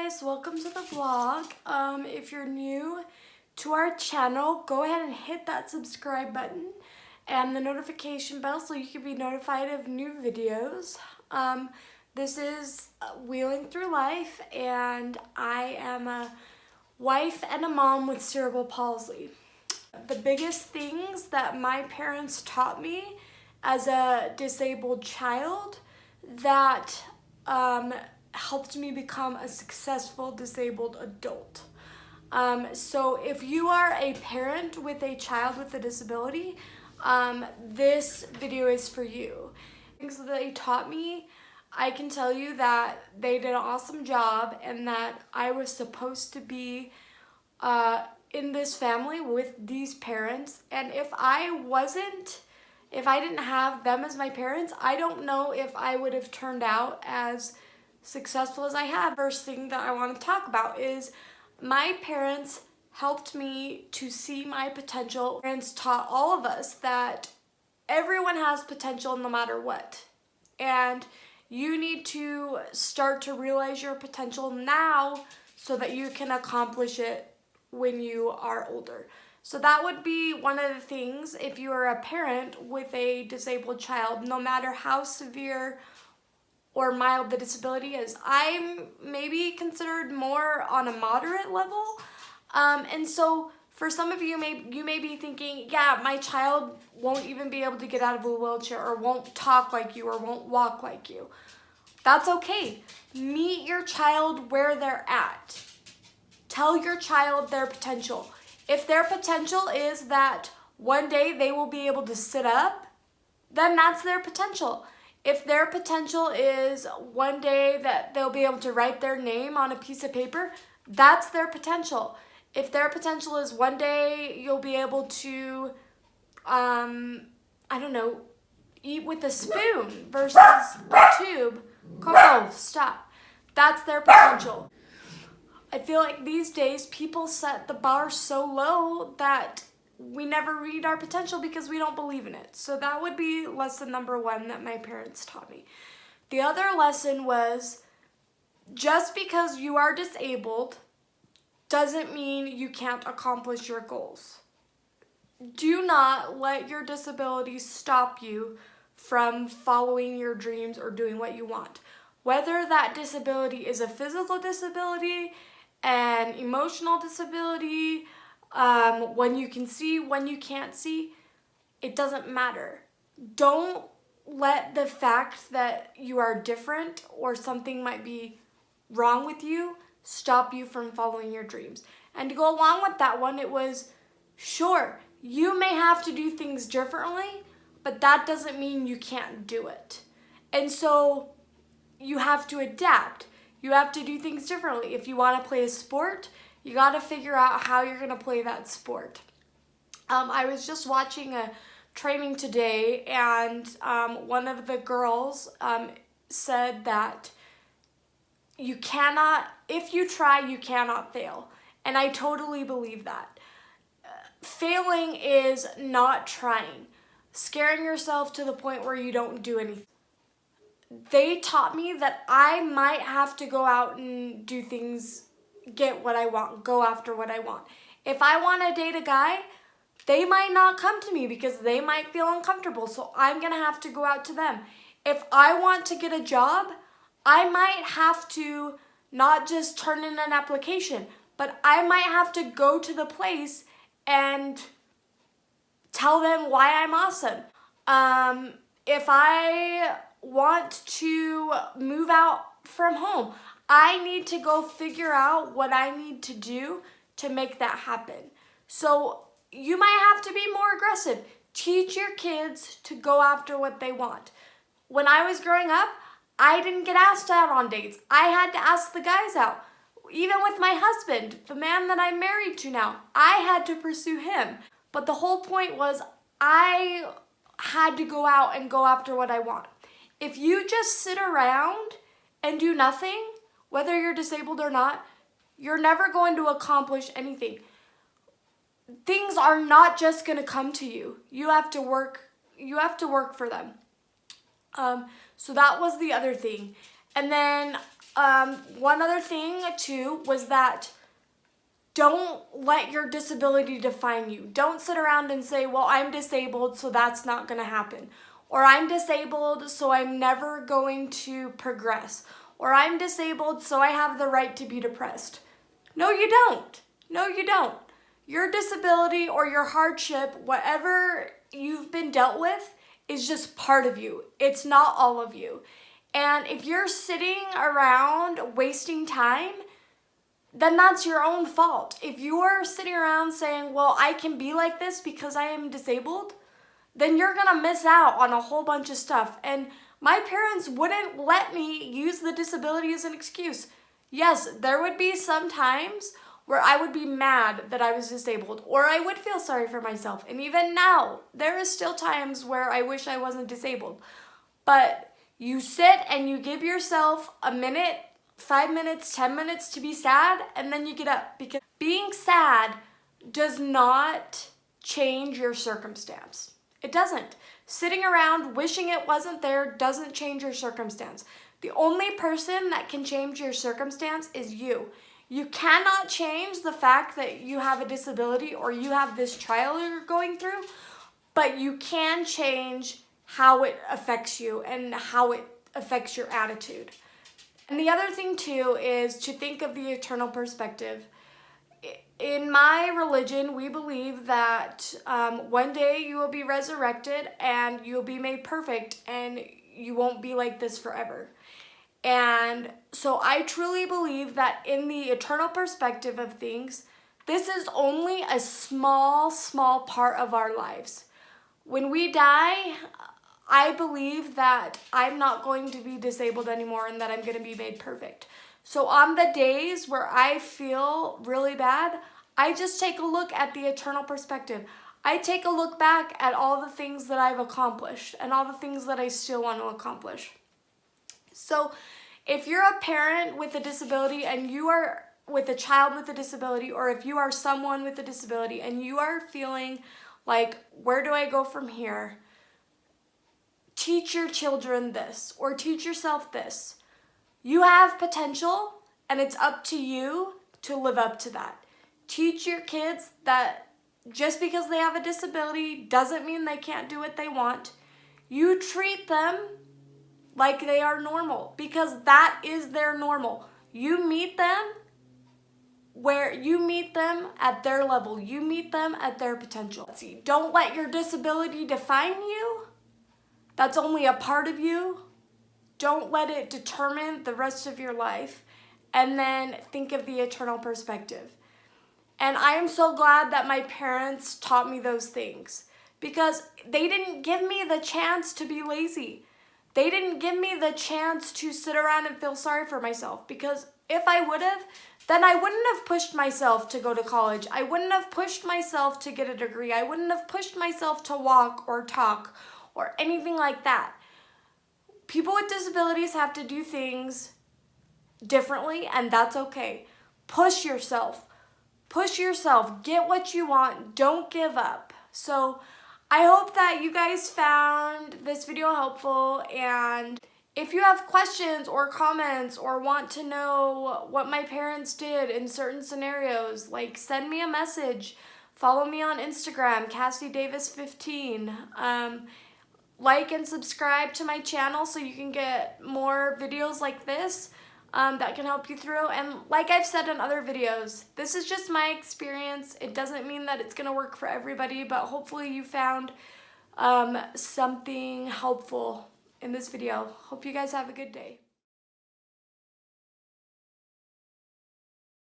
guys, welcome to the vlog. If you're new to our channel, go ahead and hit that subscribe button and the notification bell so you can be notified of new videos. This is Wheeling Through Life, and I am a wife and a mom with cerebral palsy. The biggest things that my parents taught me as a disabled child that helped me become a successful disabled adult. So if you are a parent with a child with a disability, this video is for you. Things that they taught me, I can tell you that they did an awesome job and that I was supposed to be in this family with these parents. And if I didn't have them as my parents, I don't know if I would have turned out as successful as I have. First thing that I want to talk about is my parents helped me to see my potential. Parents taught all of us that everyone has potential no matter what. And you need to start to realize your potential now so that you can accomplish it when you are older. So that would be one of the things if you are a parent with a disabled child, no matter how severe or mild the disability is. I'm maybe considered more on a moderate level. And so for some of you, you may be thinking, yeah, my child won't even be able to get out of a wheelchair or won't talk like you or won't walk like you. That's okay. Meet your child where they're at. Tell your child their potential. If their potential is that one day they will be able to sit up, then that's their potential. If their potential is one day that they'll be able to write their name on a piece of paper, that's their potential. If their potential is one day you'll be able to, eat with a spoon versus a tube, Coco, stop. That's their potential. I feel like these days people set the bar so low that we never read our potential because we don't believe in it. So that would be lesson number one that my parents taught me. The other lesson was just because you are disabled doesn't mean you can't accomplish your goals. Do not let your disability stop you from following your dreams or doing what you want. Whether that disability is a physical disability, an emotional disability, when you can see, when you can't see, it doesn't matter. Don't let the fact that you are different or something might be wrong with you stop you from following your dreams. And to go along with that one, it was, sure, you may have to do things differently, but that doesn't mean you can't do it. And so you have to adapt. You have to do things differently. If you want to play a sport, you got to figure out how you're going to play that sport. I was just watching a training today, and one of the girls said that you cannot, if you try, you cannot fail. And I totally believe that. Failing is not trying. Scaring yourself to the point where you don't do anything. They taught me that I might have to go out and do things, get what I want, go after what I want. If I want to date a guy, they might not come to me because they might feel uncomfortable, so I'm going to have to go out to them. If I want to get a job, I might have to not just turn in an application, but I might have to go to the place and tell them why I'm awesome. If I want to move out from home, I need to go figure out what I need to do to make that happen. So you might have to be more aggressive. Teach your kids to go after what they want. When I was growing up, I didn't get asked out on dates. I had to ask the guys out. Even with my husband, the man that I'm married to now, I had to pursue him. But the whole point was I had to go out and go after what I want. If you just sit around and do nothing, whether you're disabled or not, you're never going to accomplish anything. Things are not just going to come to you. You have to work for them. So that was the other thing. And then One other thing too was that don't let your disability define you. Don't sit around and say, well, I'm disabled, so that's not going to happen. Or I'm disabled, so I'm never going to progress. Or I'm disabled, so I have the right to be depressed. No, you don't. No, you don't. Your disability or your hardship, whatever you've been dealt with, is just part of you. It's not all of you. And if you're sitting around wasting time, then that's your own fault. If you're sitting around saying, well, I can be like this because I am disabled, then you're gonna miss out on a whole bunch of stuff. And my parents wouldn't let me use the disability as an excuse. Yes, there would be some times where I would be mad that I was disabled, or I would feel sorry for myself. And even now, there is still times where I wish I wasn't disabled. But you sit and you give yourself a minute, 5 minutes, 10 minutes to be sad, and then you get up. Because being sad does not change your circumstance. It doesn't. Sitting around wishing it wasn't there doesn't change your circumstance. The only person that can change your circumstance is you. You cannot change the fact that you have a disability or you have this trial you're going through, but you can change how it affects you and how it affects your attitude. And the other thing too is to think of the eternal perspective. In my religion, we believe that one day you will be resurrected and you'll be made perfect and you won't be like this forever. And so I truly believe that in the eternal perspective of things, this is only a small part of our lives. When we die, I believe that I'm not going to be disabled anymore and that I'm going to be made perfect. So on the days where I feel really bad, I just take a look at the eternal perspective. I take a look back at all the things that I've accomplished and all the things that I still want to accomplish. So if you're a parent with a disability and you are with a child with a disability, or if you are someone with a disability and you are feeling like, where do I go from here? Teach your children this, or teach yourself this. You have potential and it's up to you to live up to that. Teach your kids that just because they have a disability doesn't mean they can't do what they want. You treat them like they are normal, because that is their normal. You meet them where you meet them at their level. You meet them at their potential. See, don't let your disability define you. That's only a part of you. Don't let it determine the rest of your life. And then think of the eternal perspective. And I am so glad that my parents taught me those things, because they didn't give me the chance to be lazy. They didn't give me the chance to sit around and feel sorry for myself, because if I would have, then I wouldn't have pushed myself to go to college. I wouldn't have pushed myself to get a degree. I wouldn't have pushed myself to walk or talk or anything like that. People with disabilities have to do things differently, and that's okay. Push yourself. Push yourself. Get what you want. Don't give up. So I hope that you guys found this video helpful, and if you have questions or comments or want to know what my parents did in certain scenarios, like, send me a message. Follow me on Instagram, CassieDavis15. Like and subscribe to my channel so you can get more videos like this that can help you through. And like I've said in other videos, this is just my experience. It doesn't mean that it's going to work for everybody, but hopefully you found something helpful in this video. Hope you guys have a good day.